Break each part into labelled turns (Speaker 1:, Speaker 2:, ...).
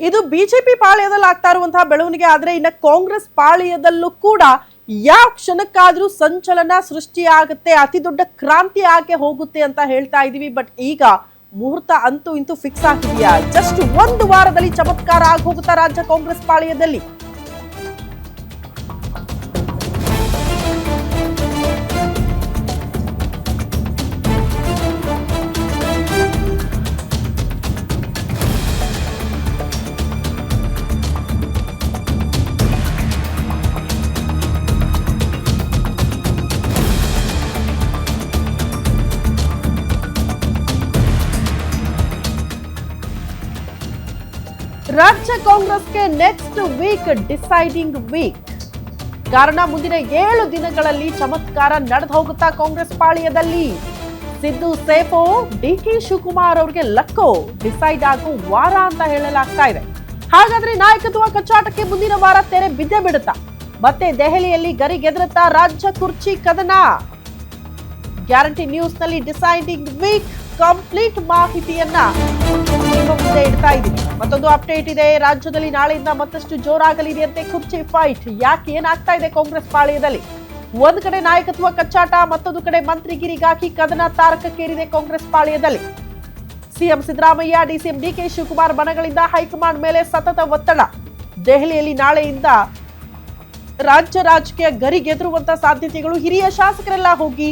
Speaker 1: ಇದು ಬಿಜೆಪಿ ಪಾಳ್ಯದಲ್ಲಿ ಆಗ್ತಾ ಇರುವಂತಹ ಬೆಳವಣಿಗೆ. ಆದ್ರೆ ಇನ್ನ ಕಾಂಗ್ರೆಸ್ ಪಾಳ್ಯದಲ್ಲೂ ಕೂಡ ಯಾವ ಕ್ಷಣಕ್ಕಾದ್ರೂ ಸಂಚಲನ ಸೃಷ್ಟಿ ಆಗುತ್ತೆ, ಅತಿ ದೊಡ್ಡ ಕ್ರಾಂತಿ ಆಗಿ ಹೋಗುತ್ತೆ ಅಂತ ಹೇಳ್ತಾ ಇದೀವಿ. ಬಟ್ ಈಗ ಮುಹೂರ್ತ ಅಂತೂ ಇಂತೂ ಫಿಕ್ಸ್ ಆಗಿದೆಯಾ? ಜಸ್ಟ್ ಒಂದು ವಾರದಲ್ಲಿ ಚಮತ್ಕಾರ ಆಗಿ ಹೋಗುತ್ತಾ ರಾಜ್ಯ ಕಾಂಗ್ರೆಸ್ ಪಾಳ್ಯದಲ್ಲಿ? ರಾಜ್ಯ ಕಾಂಗ್ರೆಸ್ಗೆ ನೆಕ್ಸ್ಟ್ ವೀಕ್ ಡಿಸೈಡಿಂಗ್ ವೀಕ್. ಕಾರಣ ಮುಂದಿನ 7 ದಿನಗಳಲ್ಲಿ ಚಮತ್ಕಾರ ನಡೆದು ಹೋಗುತ್ತಾ ಕಾಂಗ್ರೆಸ್ ಪಾಳ್ಯದಲ್ಲಿ. ಸಿದ್ದು ಸೇಫೋ, ಡಿಕೆ ಶಿವಕುಮಾರ್ ಅವರಿಗೆ ಲಕ್ಕೋ ಡಿಸೈಡ್ ಆಗೋ ವಾರ ಅಂತ ಹೇಳಲಾಗ್ತಾ ಇದೆ. ಹಾಗಾದ್ರೆ ನಾಯಕತ್ವ ಕಚ್ಚಾಟಕ್ಕೆ ಮುಂದಿನ ವಾರ ತೆರೆ ಬಿದ್ದೇ ಬಿಡುತ್ತಾ? ಮತ್ತೆ ದೆಹಲಿಯಲ್ಲಿ ಗರಿಗೆದರುತ್ತಾ ರಾಜ್ಯ ಕುರ್ಚಿ ಕದನ? ಗ್ಯಾರಂಟಿ ನ್ಯೂಸ್ ನಲ್ಲಿ ಡಿಸೈಡಿಂಗ್ ವೀಕ್ ಕಂಪ್ಲೀಟ್ ಮಾಹಿತಿಯನ್ನ ನಿಮ್ಮ ಮುಂದೆ ಇಡ್ತಾ ಇದ್ದೀವಿ. ಮತ್ತೊಂದು ಅಪ್ಡೇಟ್ ಇದೆ. ರಾಜ್ಯದಲ್ಲಿ ನಾಳೆಯಿಂದ ಮತ್ತಷ್ಟು ಜೋರಾಗಲಿದೆಯಂತೆ ಕುರ್ಚಿ ಫೈಟ್. ಯಾಕೆ ಏನಾಗ್ತಾ ಇದೆ ಕಾಂಗ್ರೆಸ್ ಪಾಳ್ಯದಲ್ಲಿ? ಒಂದ್ ಕಡೆ ನಾಯಕತ್ವ ಕಚ್ಚಾಟ, ಮತ್ತೊಂದು ಕಡೆ ಮಂತ್ರಿಗಿರಿಗಾಗಿ ಕದನ ತಾರಕಕ್ಕೇರಿದೆ ಕಾಂಗ್ರೆಸ್ ಪಾಳ್ಯದಲ್ಲಿ. CM Siddaramaiah, DCM DK Shivakumar ಬಣಗಳಿಂದ ಹೈಕಮಾಂಡ್ ಮೇಲೆ ಸತತ ಒತ್ತಡ. ದೆಹಲಿಯಲ್ಲಿ ನಾಳೆಯಿಂದ ರಾಜ್ಯ ರಾಜಕೀಯ ಗರಿಗೆದರುವಂತ ಸಾಧ್ಯತೆಗಳು. ಹಿರಿಯ ಶಾಸಕರೆಲ್ಲ ಹೋಗಿ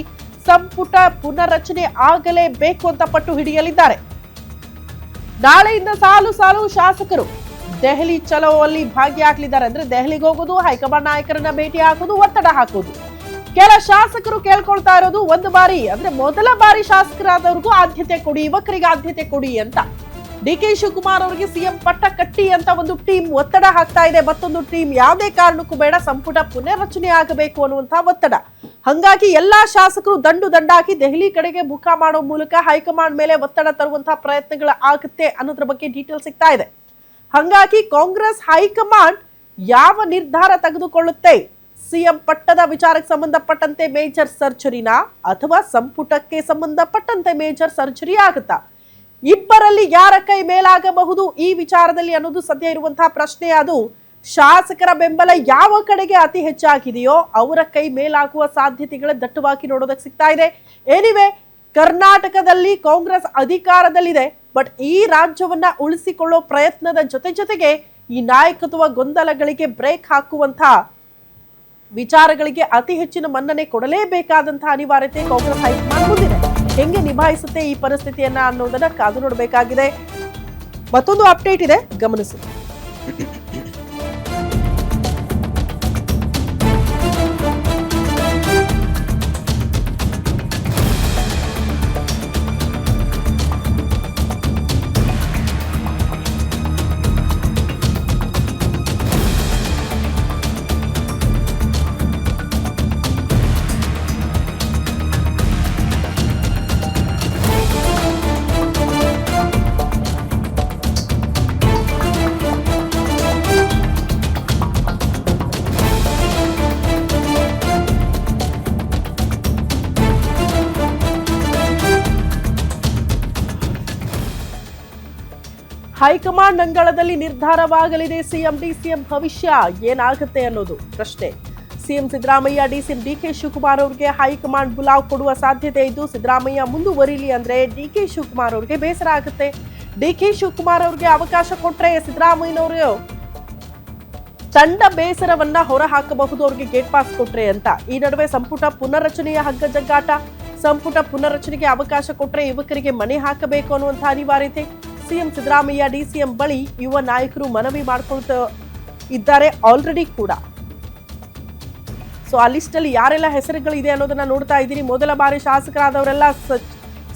Speaker 1: ಸಂಪುಟ ಪುನರ್ರಚನೆ ಆಗಲೇಬೇಕು ಅಂತ ಪಟ್ಟು ಹಿಡಿಯಲಿದ್ದಾರೆ. ನಾಳೆಯಿಂದ ಸಾಲು ಸಾಲು ಶಾಸಕರು ದೆಹಲಿ ಚಲೋವಲ್ಲಿ ಭಾಗಿಯಾಗಲಿದ್ದಾರೆ. ಅಂದ್ರೆ ದೆಹಲಿಗೆ ಹೋಗೋದು, ಹೈಕಮಾಂಡ್ ನಾಯಕರನ್ನ ಭೇಟಿ ಹಾಕೋದು, ಒತ್ತಡ ಹಾಕೋದು. ಕೆಲ ಶಾಸಕರು ಕೇಳ್ಕೊಳ್ತಾ ಇರೋದು, ಒಂದು ಬಾರಿ ಅಂದ್ರೆ ಮೊದಲ ಬಾರಿ ಶಾಸಕರಾದವ್ರಿಗೂ ಆದ್ಯತೆ ಕೊಡಿ, ಯುವಕರಿಗೆ ಆದ್ಯತೆ ಕೊಡಿ ಅಂತ. ಡಿಕೆ ಶಿವಕುಮಾರ್ ಅವರಿಗೆ ಸಿಎಂ ಪಟ್ಟ ಕಟ್ಟಿ ಅಂತ ಒಂದು ಟೀಮ್ ಒತ್ತಡ ಹಾಕ್ತಾ ಇದೆ. ಮತ್ತೊಂದು ಟೀಮ್ ಯಾವುದೇ ಕಾರಣಕ್ಕೂ ಬೇಡ, ಸಂಪುಟ ಪುನರ್ರಚನೆ ಆಗಬೇಕು ಅನ್ನುವಂತಹ ಒತ್ತಡ. ಹಂಗಾಗಿ ಎಲ್ಲಾ ಶಾಸಕರು ದಂಡಾಗಿ ದೆಹಲಿ ಕಡೆಗೆ ಮುಖ ಮಾಡೋ ಮೂಲಕ ಹೈಕಮಾಂಡ್ ಮೇಲೆ ಒತ್ತಡ ತರುವಂತಹ ಪ್ರಯತ್ನಗಳು ಆಗುತ್ತೆ ಅನ್ನೋದ್ರ ಬಗ್ಗೆ ಡೀಟೇಲ್ ಸಿಗ್ತಾ ಇದೆ. ಹಂಗಾಗಿ ಕಾಂಗ್ರೆಸ್ ಹೈಕಮಾಂಡ್ ಯಾವ ನಿರ್ಧಾರ ತೆಗೆದುಕೊಳ್ಳುತ್ತೆ? ಸಿಎಂ ಪಟ್ಟದ ವಿಚಾರಕ್ಕೆ ಸಂಬಂಧಪಟ್ಟಂತೆ ಮೇಜರ್ ಸರ್ಜರಿನಾ ಅಥವಾ ಸಂಪುಟಕ್ಕೆ ಸಂಬಂಧಪಟ್ಟಂತೆ ಮೇಜರ್ ಸರ್ಜರಿ ಆಗುತ್ತಾ? ಇಬ್ಬರಲ್ಲಿ ಯಾರ ಕೈ ಮೇಲಾಗಬಹುದು ಈ ವಿಚಾರದಲ್ಲಿ ಅನ್ನೋದು ಸದ್ಯ ಇರುವಂತಹ ಪ್ರಶ್ನೆ. ಅದು ಶಾಸಕರ ಬೆಂಬಲ ಯಾವ ಕಡೆಗೆ ಅತಿ ಹೆಚ್ಚಾಗಿದೆಯೋ ಅವರ ಕೈ ಮೇಲಾಗುವ ಸಾಧ್ಯತೆಗಳ ದಟ್ಟವಾಗಿ ನೋಡೋದಕ್ಕೆ ಸಿಗ್ತಾ ಇದೆ. ಎನಿವೆ, ಕರ್ನಾಟಕದಲ್ಲಿ ಕಾಂಗ್ರೆಸ್ ಅಧಿಕಾರದಲ್ಲಿದೆ. ಬಟ್ ಈ ರಾಜ್ಯವನ್ನ ಉಳಿಸಿಕೊಳ್ಳೋ ಪ್ರಯತ್ನದ ಜೊತೆಗೆ ಈ ನಾಯಕತ್ವ ಗೊಂದಲಗಳಿಗೆ ಬ್ರೇಕ್ ಹಾಕುವಂತಹ ವಿಚಾರಗಳಿಗೆ ಅತಿ ಹೆಚ್ಚಿನ ಮನ್ನಣೆ ಕೊಡಲೇಬೇಕಾದಂತಹ ಅನಿವಾರ್ಯತೆ ಕಾಂಗ್ರೆಸ್ ಹೈಕಮಾಂಡ್ ಮುಂದಿದೆ. ಹೆಂಗೆ ನಿಭಾಯಿಸುತ್ತೆ ಈ ಪರಿಸ್ಥಿತಿಯನ್ನ ಅನ್ನೋದನ್ನ ಕಾದು ನೋಡಬೇಕಾಗಿದೆ. ಮತ್ತೊಂದು ಅಪ್ಡೇಟ್ ಇದೆ, ಗಮನಿಸಿ. ಹೈಕಮಾಂಡ್ ಅಂಗಳದಲ್ಲಿ ನಿರ್ಧಾರವಾಗಲಿದೆ. ಸಿಎಂ ಡಿಸಿಎಂ ಭವಿಷ್ಯ ಏನಾಗುತ್ತೆ ಅನ್ನೋದು ಪ್ರಶ್ನೆ. CM Siddaramaiah, DCM DK Shivakumar ಅವರಿಗೆ ಹೈಕಮಾಂಡ್ ಬುಲಾವ್ ಕೊಡುವ ಸಾಧ್ಯತೆ ಇದ್ದು, ಸಿದ್ದರಾಮಯ್ಯ ಮುಂದುವರಿಲಿ ಅಂದ್ರೆ ಡಿಕೆ ಶಿವಕುಮಾರ್ ಅವರಿಗೆ ಬೇಸರ ಆಗುತ್ತೆ. ಡಿಕೆ ಶಿವಕುಮಾರ್ ಅವರಿಗೆ ಅವಕಾಶ ಕೊಟ್ರೆ ಸಿದ್ದರಾಮಯ್ಯನವರು ತಂಡ ಬೇಸರವನ್ನ ಹೊರ ಹಾಕಬಹುದು, ಅವ್ರಿಗೆ ಗೇಟ್ ಪಾಸ್ ಕೊಟ್ರೆ ಅಂತ. ಈ ನಡುವೆ ಸಂಪುಟ ಪುನರ್ರಚನೆಯ ಹಗ್ಗ ಜಗ್ಗಾಟ. ಸಂಪುಟ ಪುನರ್ರಚನೆಗೆ ಅವಕಾಶ ಕೊಟ್ರೆ ಯುವಕರಿಗೆ ಮನೆ ಹಾಕಬೇಕು ಅನ್ನುವಂತಹ ಅನಿವಾರ್ಯತೆ. ಸಿಎಂ ಸಿದ್ದರಾಮಯ್ಯ, ಡಿಸಿಎಂ ಬಳಿ ಯುವ ನಾಯಕರು ಮನವಿ ಮಾಡ್ಕೊಳ್ತಾ ಇದ್ದಾರೆ ಆಲ್ರೆಡಿ ಕೂಡ. ಸೊ ಆ ಲಿಸ್ಟ್ ಅಲ್ಲಿ ಯಾರೆಲ್ಲ ಹೆಸರುಗಳಿದೆ ಅನ್ನೋದನ್ನ ನೋಡ್ತಾ ಇದ್ದೀನಿ. ಮೊದಲ ಬಾರಿ ಶಾಸಕರಾದವರೆಲ್ಲ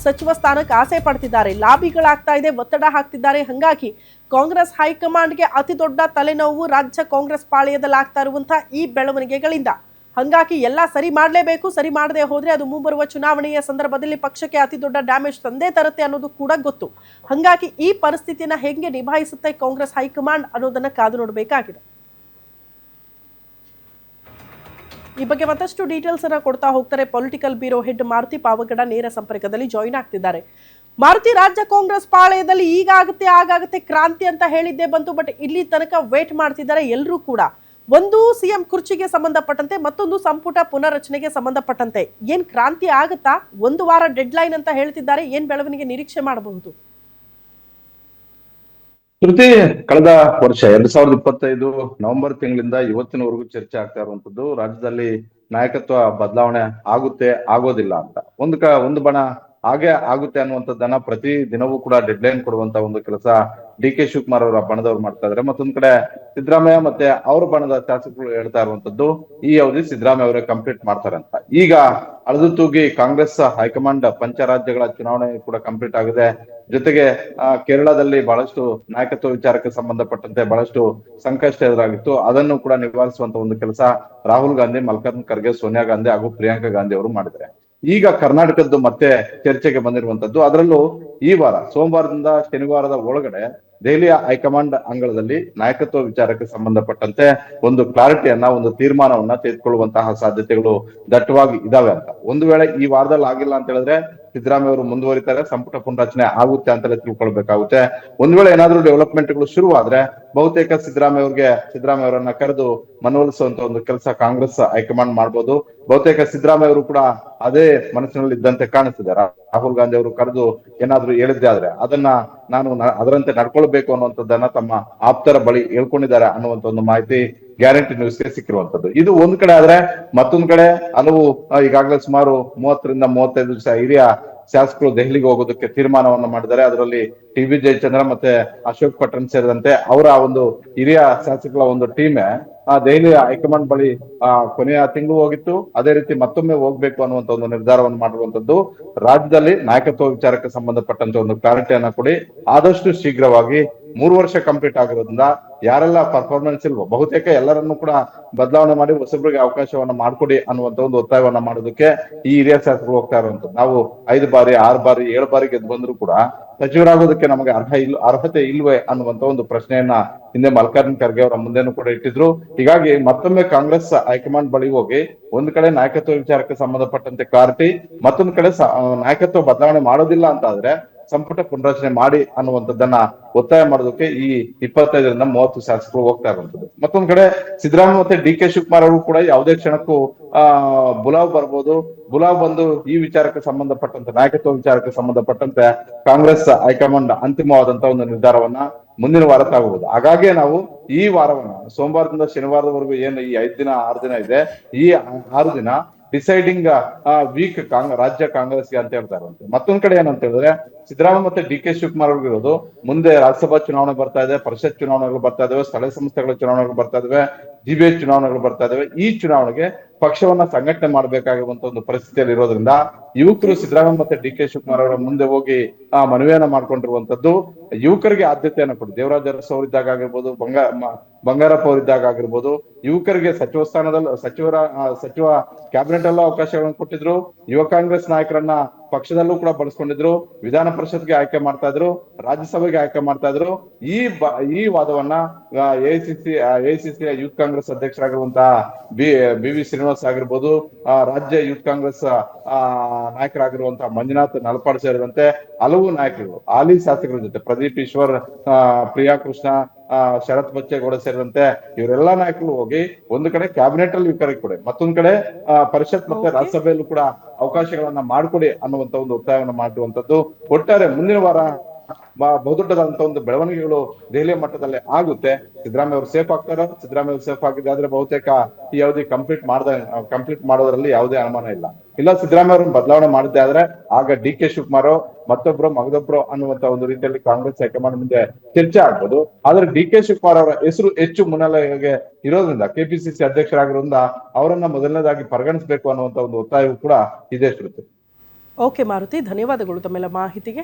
Speaker 1: ಸಚಿವ ಸ್ಥಾನಕ್ಕೆ ಆಸೆ ಪಡ್ತಿದ್ದಾರೆ, ಲಾಬಿಗಳಾಗ್ತಾ ಇದೆ, ಒತ್ತಡ ಹಾಕ್ತಿದ್ದಾರೆ. ಹಂಗಾಗಿ ಕಾಂಗ್ರೆಸ್ ಹೈಕಮಾಂಡ್ಗೆ ಅತಿ ದೊಡ್ಡ ತಲೆನೋವು ರಾಜ್ಯ ಕಾಂಗ್ರೆಸ್ ಪಾಳ್ಯದಲ್ಲಿ ಆಗ್ತಾ ಇರುವಂತಹ ಈ ಬೆಳವಣಿಗೆಗಳಿಂದ. ಹಂಗಾಗಿ ಎಲ್ಲ ಸರಿ ಮಾಡಲೇಬೇಕು. ಸರಿ ಮಾಡದೆ ಹೋದ್ರೆ ಅದು ಮುಂಬರುವ ಚುನಾವಣೆಯ ಸಂದರ್ಭದಲ್ಲಿ ಪಕ್ಷಕ್ಕೆ ಅತಿ ದೊಡ್ಡ ಡ್ಯಾಮೇಜ್ ತಂದೇ ತರುತ್ತೆ ಅನ್ನೋದು ಕೂಡ ಗೊತ್ತು. ಹಂಗಾಗಿ ಈ ಪರಿಸ್ಥಿತಿಯನ್ನ ಹೆಂಗೆ ನಿಭಾಯಿಸುತ್ತೆ ಕಾಂಗ್ರೆಸ್ ಹೈಕಮಾಂಡ್ ಅನ್ನೋದನ್ನ ಕಾದು ನೋಡಬೇಕಾಗಿದೆ. ಈ ಬಗ್ಗೆ ಮತ್ತಷ್ಟು ಡೀಟೇಲ್ಸ್ ಅನ್ನ ಕೊಡ್ತಾ ಹೋಗ್ತಾರೆ political bureau head Maruti Pavagada ನೇರ ಸಂಪರ್ಕದಲ್ಲಿ ಜಾಯಿನ್ ಆಗ್ತಿದ್ದಾರೆ. ಮಾರುತಿ, ರಾಜ್ಯ ಕಾಂಗ್ರೆಸ್ ಪಾಳೆಯದಲ್ಲಿ ಈಗ ಆಗುತ್ತೆ ಆಗಾಗುತ್ತೆ ಕ್ರಾಂತಿ ಅಂತ ಹೇಳಿದ್ದೆ ಬಂತು. ಬಟ್ ಇಲ್ಲಿ ತನಕ ವೇಟ್ ಮಾಡ್ತಿದ್ದಾರೆ ಎಲ್ಲರೂ ಕೂಡ. ಒಂದು ಸಿಎಂ ಕುರ್ಚಿಗೆ ಸಂಬಂಧಪಟ್ಟಂತೆ, ಮತ್ತೊಂದು ಸಂಪುಟ ಪುನರ್ರಚನೆಗೆ ಸಂಬಂಧಪಟ್ಟಂತೆ ಏನ್ ಕ್ರಾಂತಿ ಆಗುತ್ತಾ? ಒಂದು ವಾರ ಡೆಡ್ ಲೈನ್ ಅಂತ ಹೇಳ್ತಿದ್ದಾರೆ. ಏನ್ ಬೆಳವಣಿಗೆ ನಿರೀಕ್ಷೆ ಮಾಡಬಹುದು?
Speaker 2: ಶ್ರುತಿ, ಕಳೆದ ವರ್ಷ 2025 ನವೆಂಬರ್ ತಿಂಗಳಿಂದ ಇವತ್ತಿನವರೆಗೂ ಚರ್ಚೆ ಆಗ್ತಾ ಇರುವಂತದ್ದು ರಾಜ್ಯದಲ್ಲಿ ನಾಯಕತ್ವ ಬದಲಾವಣೆ ಆಗುತ್ತೆ ಆಗೋದಿಲ್ಲ ಅಂತ. ಒಂದು ಬಣ ಹಾಗೆ ಆಗುತ್ತೆ ಅನ್ನುವಂಥದ್ದನ್ನ ಪ್ರತಿ ದಿನವೂ ಕೂಡ ಡೆಡ್ ಲೈನ್ ಕೊಡುವಂತ ಒಂದು ಕೆಲಸ ಡಿ ಕೆ ಶಿವಕುಮಾರ್ ಅವರ ಬಣದವ್ರು ಮಾಡ್ತಾ ಇದ್ದಾರೆ. ಮತ್ತೊಂದ್ ಕಡೆ ಸಿದ್ದರಾಮಯ್ಯ ಮತ್ತೆ ಅವ್ರ ಬಣದ ಶಾಸಕರು ಹೇಳ್ತಾ ಇರುವಂತದ್ದು ಈ ಅವಧಿ ಸಿದ್ದರಾಮಯ್ಯ ಅವರೇ ಕಂಪ್ಲೀಟ್ ಮಾಡ್ತಾರೆ ಅಂತ. ಈಗ ಅಳದು ತೂಗಿ ಕಾಂಗ್ರೆಸ್ ಹೈಕಮಾಂಡ್ ಪಂಚರಾಜ್ಯಗಳ ಚುನಾವಣೆ ಕೂಡ ಕಂಪ್ಲೀಟ್ ಆಗಿದೆ. ಜೊತೆಗೆ ಕೇರಳದಲ್ಲಿ ಬಹಳಷ್ಟು ನಾಯಕತ್ವ ವಿಚಾರಕ್ಕೆ ಸಂಬಂಧಪಟ್ಟಂತೆ ಬಹಳಷ್ಟು ಸಂಕಷ್ಟ ಎದುರಾಗಿತ್ತು. ಅದನ್ನು ಕೂಡ ನಿವಾರಿಸುವಂತ ಒಂದು ಕೆಲಸ ರಾಹುಲ್ ಗಾಂಧಿ, ಮಲ್ಲಿಕಾರ್ಜುನ್ ಖರ್ಗೆ, ಸೋನಿಯಾ ಗಾಂಧಿ ಹಾಗೂ ಪ್ರಿಯಾಂಕಾ ಗಾಂಧಿ ಅವರು ಮಾಡಿದ್ದಾರೆ. ಈಗ ಕರ್ನಾಟಕದ್ದು ಮತ್ತೆ ಚರ್ಚೆಗೆ ಬಂದಿರುವಂತದ್ದು. ಅದರಲ್ಲೂ ಈ ವಾರ ಸೋಮವಾರದಿಂದ ಶನಿವಾರದ ಒಳಗಡೆ ದೆಹಲಿಯ ಹೈಕಮಾಂಡ್ ಅಂಗಳದಲ್ಲಿ ನಾಯಕತ್ವ ವಿಚಾರಕ್ಕೆ ಸಂಬಂಧಪಟ್ಟಂತೆ ಒಂದು ಕ್ಲಾರಿಟಿಯನ್ನ, ಒಂದು ತೀರ್ಮಾನವನ್ನ ತೆಗೆದುಕೊಳ್ಳುವಂತಹ ಸಾಧ್ಯತೆಗಳು ದಟ್ಟವಾಗಿ ಇದಾವೆ ಅಂತ. ಒಂದು ವೇಳೆ ಈ ವಾರದಲ್ಲಿ ಆಗಿಲ್ಲ ಅಂತ ಹೇಳಿದ್ರೆ ಸಿದ್ದರಾಮಯ್ಯ ಅವರು ಮುಂದುವರಿತಾರೆ, ಸಂಪುಟ ಪುನರಚನೆ ಆಗುತ್ತೆ ಅಂತಲೇ ತಿಳ್ಕೊಳ್ಬೇಕಾಗುತ್ತೆ. ಒಂದ್ ವೇಳೆ ಏನಾದ್ರೂ ಡೆವಲಪ್ಮೆಂಟ್ಗಳು ಶುರುವಾದ್ರೆ ಬಹುತೇಕ ಸಿದ್ದರಾಮಯ್ಯ ಅವರನ್ನ ಕರೆದು ಮನವೊಲಿಸುವಂತ ಒಂದು ಕೆಲಸ ಕಾಂಗ್ರೆಸ್ ಹೈಕಮಾಂಡ್ ಮಾಡ್ಬೋದು. ಬಹುತೇಕ ಸಿದ್ದರಾಮಯ್ಯ ಅವರು ಕೂಡ ಅದೇ ಮನಸ್ಸಿನಲ್ಲಿ ಇದ್ದಂತೆ ಕಾಣಿಸ್ತಿದೆ. ರಾಹುಲ್ ಗಾಂಧಿ ಅವರು ಕರೆದು ಏನಾದ್ರೂ ಹೇಳಿದ್ದೆ ಆದ್ರೆ ನಾನು ಅದರಂತೆ ನಡ್ಕೊಳ್ಬೇಕು ಅನ್ನುವಂಥದ್ದನ್ನ ತಮ್ಮ ಆಪ್ತರ ಬಳಿ ಹೇಳ್ಕೊಂಡಿದ್ದಾರೆ ಅನ್ನುವಂತ ಒಂದು ಮಾಹಿತಿ ಗ್ಯಾರಂಟಿ ನ್ಯೂಸ್ಗೆ ಸಿಕ್ಕಿರುವಂತದ್ದು. ಇದು ಒಂದ್ ಕಡೆ ಆದ್ರೆ, ಮತ್ತೊಂದ್ ಕಡೆ ಹಲವು ಈಗಾಗಲೇ ಸುಮಾರು 30ರಿಂದ 35 ದಿವಸ ಹಿರಿಯ ಶಾಸಕರು ದೆಹಲಿಗೆ ಹೋಗೋದಕ್ಕೆ ತೀರ್ಮಾನವನ್ನ ಮಾಡಿದ್ದಾರೆ. ಅದರಲ್ಲಿ ಟಿ ಬಿ ಜಯಚಂದ್ರ ಮತ್ತೆ ಅಶೋಕ್ ಪಟ್ಟಣ್ ಸೇರಿದಂತೆ ಅವರ ಒಂದು ಹಿರಿಯ ಶಾಸಕರ ಒಂದು ಟೀಮೇ ದೆಹಲಿಯ ಹೈಕಮಾಂಡ್ ಬಳಿ ಕೊನೆಯ ತಿಂಗಳು ಹೋಗಿತ್ತು. ಅದೇ ರೀತಿ ಮತ್ತೊಮ್ಮೆ ಹೋಗ್ಬೇಕು ಅನ್ನುವಂತ ಒಂದು ನಿರ್ಧಾರವನ್ನು ಮಾಡಿರುವಂತದ್ದು. ರಾಜ್ಯದಲ್ಲಿ ನಾಯಕತ್ವ ವಿಚಾರಕ್ಕೆ ಸಂಬಂಧಪಟ್ಟಂತ ಒಂದು ಕ್ಲಾರಿಟಿಯನ್ನ ಕೊಡಿ, ಆದಷ್ಟು ಶೀಘ್ರವಾಗಿ 3 ವರ್ಷ ಕಂಪ್ಲೀಟ್ ಆಗಿರೋದ್ರಿಂದ ಯಾರೆಲ್ಲ ಪರ್ಫಾರ್ಮೆನ್ಸ್ ಇಲ್ವೋ ಬಹುತೇಕ ಎಲ್ಲರನ್ನೂ ಕೂಡ ಬದಲಾವಣೆ ಮಾಡಿ ಹೊಸಬ್ರಿಗೆ ಅವಕಾಶವನ್ನ ಮಾಡ್ಕೊಡಿ ಅನ್ನುವಂತ ಒಂದು ಒತ್ತಾಯವನ್ನ ಮಾಡೋದಕ್ಕೆ ಈ ಹಿರಿಯ ಶಾಸಕರು ಹೋಗ್ತಾ ಇರುವಂತದ್ದು. ನಾವು 5 ಬಾರಿ 6 ಬಾರಿ 7 ಬಾರಿ ಗೆದ್ದು ಬಂದ್ರು ಕೂಡ ಸಚಿವರಾಗೋದಕ್ಕೆ ನಮಗೆ ಅರ್ಹತೆ ಇಲ್ವೇ ಅನ್ನುವಂತ ಒಂದು ಪ್ರಶ್ನೆಯನ್ನ ಹಿಂದೆ ಮಲ್ಲಿಕಾರ್ಜುನ್ ಖರ್ಗೆ ಅವರ ಮುಂದೆನೂ ಕೂಡ ಇಟ್ಟಿದ್ರು. ಹೀಗಾಗಿ ಮತ್ತೊಮ್ಮೆ ಕಾಂಗ್ರೆಸ್ ಹೈಕಮಾಂಡ್ ಬಳಿ ಹೋಗಿ ಒಂದ್ ಕಡೆ ನಾಯಕತ್ವ ವಿಚಾರಕ್ಕೆ ಸಂಬಂಧಪಟ್ಟಂತೆ ಕ್ಲಾರಿಟಿ, ಮತ್ತೊಂದ್ ಕಡೆ ನಾಯಕತ್ವ ಬದಲಾವಣೆ ಮಾಡೋದಿಲ್ಲ ಅಂತ ಆದ್ರೆ ಸಂಪುಟ ಪುನರಚನೆ ಮಾಡಿ ಅನ್ನುವಂಥದ್ದನ್ನ ಒತ್ತಾಯ ಮಾಡೋದಕ್ಕೆ ಈ 25ರಿಂದ 30 ಶಾಸಕರು ಹೋಗ್ತಾ ಇರುವಂತದ್ದು. ಮತ್ತೊಂದ್ ಕಡೆ ಸಿದ್ದರಾಮಯ್ಯ ಮತ್ತೆ ಡಿ ಕೆ ಶಿವಕುಮಾರ್ ಅವರು ಕೂಡ ಯಾವುದೇ ಕ್ಷಣಕ್ಕೂ ಬುಲಾವ್ ಬರ್ಬೋದು. ಬುಲಾವ್ ಬಂದು ಈ ವಿಚಾರಕ್ಕೆ ಸಂಬಂಧಪಟ್ಟಂತೆ, ನಾಯಕತ್ವ ವಿಚಾರಕ್ಕೆ ಸಂಬಂಧಪಟ್ಟಂತೆ ಕಾಂಗ್ರೆಸ್ ಹೈಕಮಾಂಡ್ ಅಂತಿಮವಾದಂತಹ ಒಂದು ನಿರ್ಧಾರವನ್ನ ಮುಂದಿನ ವಾರ ತಗೋಬಹುದು. ಹಾಗಾಗಿ ನಾವು ಈ ವಾರವನ್ನ ಸೋಮವಾರದಿಂದ ಶನಿವಾರದವರೆಗೂ ಏನು ಈ 5 ದಿನ 6 ದಿನ ಇದೆ, ಈ 6 ದಿನ ಡಿಸೈಡಿಂಗ್ ವೀಕ್ ರಾಜ್ಯ ಕಾಂಗ್ರೆಸ್ಗೆ ಅಂತ ಹೇಳ್ತಾ ಇರುವಂತೆ. ಮತ್ತೊಂದ್ ಕಡೆ ಏನಂತ ಹೇಳಿದ್ರೆ ಸಿದ್ದರಾಮಯ್ಯ ಮತ್ತೆ ಡಿ ಕೆ ಶಿವಕುಮಾರ್ ಅವ್ರಿಗೆ ಇರೋದು ಮುಂದೆ ರಾಜ್ಯಸಭಾ ಚುನಾವಣೆ ಬರ್ತಾ ಇದೆ, ಪರಿಷತ್ ಚುನಾವಣೆಗಳು ಬರ್ತಾ ಇದಾವೆ, ಸ್ಥಳೀಯ ಸಂಸ್ಥೆಗಳ ಚುನಾವಣೆಗಳು ಬರ್ತಾ ಇದಾವೆ, ಜಿಬಿಎಸ್ ಚುನಾವಣೆಗಳು ಬರ್ತಾ ಇದಾವೆ. ಈ ಚುನಾವಣೆಗೆ ಪಕ್ಷವನ್ನ ಸಂಘಟನೆ ಮಾಡಬೇಕಾಗಿರುವಂತ ಒಂದು ಪರಿಸ್ಥಿತಿಯಲ್ಲಿ ಇರೋದ್ರಿಂದ ಯುವಕರು ಸಿದ್ದರಾಮಯ್ಯ ಮತ್ತೆ ಡಿ ಕೆ ಶಿವಕುಮಾರ್ ಅವರ ಮುಂದೆ ಹೋಗಿ ಮನವಿಯನ್ನ ಮಾಡ್ಕೊಂಡಿರುವಂತದ್ದು. ಯುವಕರಿಗೆ ಆದ್ಯತೆಯನ್ನು ಕೊಡಿ. ದೇವರಾಜ ಅರಸು ಅವರಿದ್ದಾಗ ಆಗಿರ್ಬೋದು, ಬಂಗಾರಪ್ಪ ಅವರಿದ್ದಾಗ ಆಗಿರ್ಬೋದು, ಯುವಕರಿಗೆ ಸಚಿವ ಸ್ಥಾನದಲ್ಲಿ ಸಚಿವ ಕ್ಯಾಬಿನೆಟ್ ಅಲ್ಲೂ ಅವಕಾಶಗಳನ್ನು ಕೊಟ್ಟಿದ್ರು. ಯುವ ಕಾಂಗ್ರೆಸ್ ನಾಯಕರನ್ನ ಪಕ್ಷದಲ್ಲೂ ಕೂಡ ಬಳಸ್ಕೊಂಡಿದ್ರು. ವಿಧಾನ ಪರಿಷತ್ಗೆ ಆಯ್ಕೆ ಮಾಡ್ತಾ ಇದ್ರು, ರಾಜ್ಯಸಭೆಗೆ ಆಯ್ಕೆ ಮಾಡ್ತಾ ಇದ್ರು. ಈ ವಾದವನ್ನ ಎಐಸಿಸಿ ಯೂತ್ ಕಾಂಗ್ರೆಸ್ ಅಧ್ಯಕ್ಷರಾಗಿರುವಂತಹ ಬಿ ವಿ ಶ್ರೀನಿವಾಸ್ ಆಗಿರ್ಬೋದು, ರಾಜ್ಯ ಯೂತ್ ಕಾಂಗ್ರೆಸ್ ನಾಯಕರಾಗಿರುವಂತಹ ಮಂಜುನಾಥ್ ನಲಪಾಡ್ ಸೇರಿದಂತೆ ಹಲವು ನಾಯಕರು, ಹಾಲಿ ಶಾಸಕರ ಜೊತೆ ಪ್ರದೀಪ್ ಈಶ್ವರ್, ಪ್ರಿಯಾ ಕೃಷ್ಣ, ಶರತ್ ಬಚ್ಚೇಗೌಡ ಸೇರಿದಂತೆ ಇವರೆಲ್ಲಾ ನಾಯಕರು ಹೋಗಿ ಒಂದು ಕಡೆ ಕ್ಯಾಬಿನೆಟ್ ಅಲ್ಲಿ ಯುವಕರಿಗೆ ಕೊಡಿ, ಮತ್ತೊಂದ್ ಕಡೆ ಪರಿಷತ್ ಮತ್ತೆ ರಾಜ್ಯಸಭೆಯಲ್ಲೂ ಕೂಡ ಅವಕಾಶಗಳನ್ನ ಮಾಡ್ಕೊಡಿ ಅನ್ನುವಂತ ಒಂದು ಒತ್ತಾಯವನ್ನು ಮಾಡುವಂತದ್ದು. ಒಟ್ಟಾರೆ ಮುಂದಿನ ವಾರ ಬಹುದೊಡ್ಡದಾದಂತ ಒಂದು ಬೆಳವಣಿಗೆಗಳು ದೆಹಲಿಯ ಮಟ್ಟದಲ್ಲಿ ಆಗುತ್ತೆ. ಸಿದ್ದರಾಮಯ್ಯ ಅವರು ಸೇಫ್ ಆಗ್ತಾರೆ. ಸಿದ್ದರಾಮಯ್ಯ ಅವರು ಸೇಫ್ ಆಗಿದ್ರೆ ಆದ್ರೆ ಬಹುತೇಕ ಈ ಅವಧಿ ಕಂಪ್ಲೀಟ್ ಮಾಡೋದ್ರಲ್ಲಿ ಯಾವುದೇ ಅನುಮಾನ ಇಲ್ಲ. ಸಿದ್ದರಾಮಯ್ಯ ಅವ್ರನ್ನ ಬದಲಾವಣೆ ಮಾಡಿದ್ದೆ ಆದ್ರೆ ಆಗ ಡಿ ಕೆ ಶಿವಕುಮಾರ್ ಮಗದೊಬ್ರು ಅನ್ನುವಂತ ಒಂದು ರೀತಿಯಲ್ಲಿ ಕಾಂಗ್ರೆಸ್ ಹೈಕಮಾಂಡ್ ಮುಂದೆ ಚರ್ಚೆ ಆಗ್ಬೋದು. ಆದ್ರೆ ಡಿ ಕೆ ಶಿವಕುಮಾರ್ ಅವರ ಹೆಸರು ಹೆಚ್ಚು ಮುನ್ನೆಲೆಗೆ ಇರೋದ್ರಿಂದ, ಕೆಪಿಸಿಸಿ ಅಧ್ಯಕ್ಷರಾಗಿರೋದ್ರಿಂದ ಅವರನ್ನ ಮೊದಲನೇದಾಗಿ ಪರಿಗಣಿಸಬೇಕು ಅನ್ನುವಂತ ಒಂದು ಒತ್ತಾಯವೂ ಕೂಡ ಇದೆ. ಶ್ರುತಿ.
Speaker 1: ಓಕೆ ಮಾರುತಿ, ಧನ್ಯವಾದಗಳು ತಮ್ಮೆಲ್ಲ ಮಾಹಿತಿಗೆ.